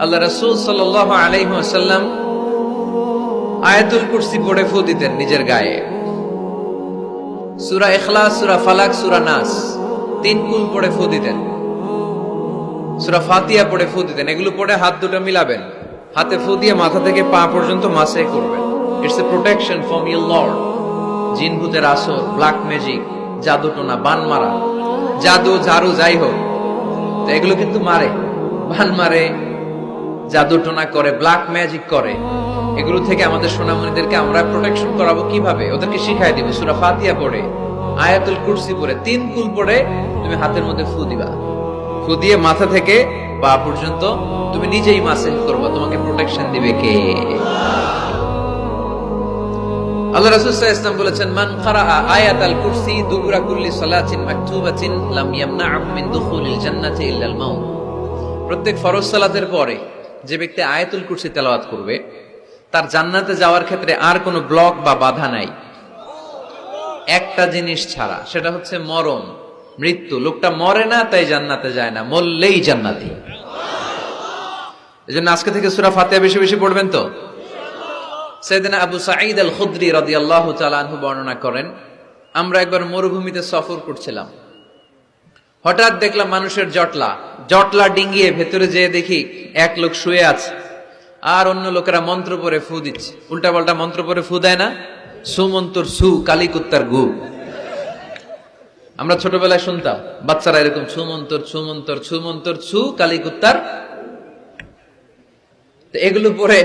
আল্লাহ রাসূল সাল্লাল্লাহু আলাইহি ওয়াসাল্লাম আয়াতুল কুরসি পড়ে ফু দিতেন নিজের গায়ে। সূরা ইখলাস, সূরা ফালাক, সূরা নাস তিন কুল পড়ে ফু দিতেন। সূরা ফাতিহা পড়ে ফু দিতেন। এগুলো পড়ে হাত দুটো মিলাবেন, হাতে ফু দিয়ে মাথা থেকে পা পর্যন্ত মাসে করবেন। It's a protection from your Lord. জিন ভূতের আসর, ব্ল্যাক ম্যাজিক, জাদু টোনা, বান মারা, জাদু ঝাড়ু যাই হোক, তো এগুলো কিন্তু মারে, বান মারে, জাদু টোনা করে, ব্ল্যাক ম্যাজিক করে। এগুলো থেকে আমাদের সোনামণিদেরকে আমরা প্রোটেকশন করাবো কিভাবে? ওদেরকে শিখাই দিব। সূরা ফাতিহা পড়ে, আয়াতুল কুরসি পড়ে, তিন কুল পড়ে তুমি হাতের মধ্যে ফু দিবা। ফু দিয়ে মাথা থেকে পা পর্যন্ত তুমি নিজেই মাসেহ করবা। তোমাকে প্রোটেকশন দিবে কে? আল্লাহ রাসূল সাল্লাল্লাহু আলাইহি ওয়াসাল্লাম বলেছেন, মান ক্বারাআ আয়াতাল কুরসি দুবুরা কুল্লি সালাতিন মাকতুবাতিন লাম ইয়ামনা'হু মিন দুখুলিল জান্নাতি ইল্লাল মাউত। প্রত্যেক ফরজ সালাতের পরে যে ব্যক্তি আয়াতুল কুরসি তেলাওয়াত করবে, তার জান্নাতে যাওয়ার ক্ষেত্রে আর কোনো ব্লক বা বাধা নাই, একটা জিনিস ছাড়া, সেটা হচ্ছে মরণ, মৃত্যু। লোকটা মরে না তাই জান্নাতে যায় না, মরলেই জান্নাতি। এজন্য আজকে থেকে সূরা ফাতিহা বেশি বেশি পড়বেন তো। সাইয়েদনা আবু সাঈদ আল খুদরি রাদিয়াল্লাহু তাআলা আনহু বর্ণনা করেন, আমরা একবার মরুভূমিতে সফর করছিলাম। হঠাৎ দেখলাম মানুষের জটলা ডিঙ্গিয়ে ভেতরে যেয়ে দেখি এক লোক শুয়ে আছে, আর অন্য লোকেরা মন্ত্র পড়ে ফু দিচ্ছে। উল্টা পাল্টা মন্ত্র পড়ে ফু দেয় না? সুমন্তর সু, কালী কুত্তার গু। আমরা ছোটবেলায় শুনতাম বাচ্চারা এরকম ছুমন্তর ছুমন্তর ছুমন্তর ছু, কালী কুত্তার। এগুলো পড়ে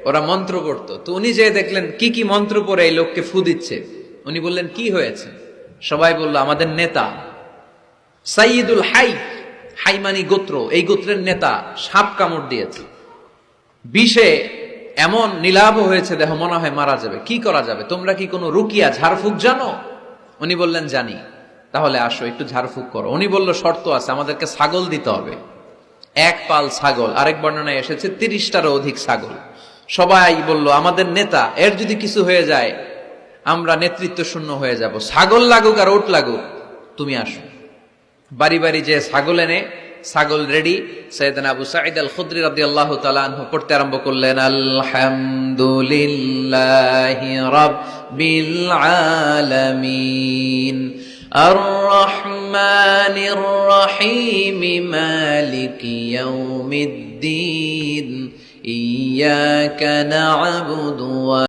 ওরা মন্ত্র পড়তো। তো উনি যে দেখলেন কি কি মন্ত্র পড়ে এই লোককে ফু দিচ্ছে, উনি বললেন কি হয়েছে? সবাই বলল, আমাদের নেতা সাইয়্যিদুল হাই, হাইমানি গোত্র, এই গোত্রের নেতা সাপ কামড় দিয়েছে, বিষে এমন নীলাভ হয়েছে, দেহ মনে হয় মারা যাবে। কি করা যাবে? তোমরা কি কোনো রুকিয়া ঝাড়ফুঁক জানো? উনি বললেন জানি। তাহলে আসো একটু ঝাড়ফুঁক করো। উনি বলল শর্ত আছে, আমাদেরকে ছাগল দিতে হবে, এক পাল ছাগল। আরেক বর্ণনায় এসেছে 30টারও অধিক ছাগল। সবাই বলল, আমাদের নেতা, এর যদি কিছু হয়ে যায় আমরা নেতৃত্ব শূন্য হয়ে যাব, ছাগল লাগুক আর ওট লাগুক, তুমি আসো। বাড়ি বাড়ি যে ছাগল এনে, ছাগল রেডি। সাইয়েদনা আবু সাঈদ আল খুদরি রাদিয়াল্লাহু তাআলা আনহু পড়তে আরম্ভ করলেন, আলহামদুলিল্লাহি রাব্বিল আলামিন আর রহমানির রহিম মালিকি ইয়াউমিদ্দিন ইয়্যাকা না'বুদু ওয়া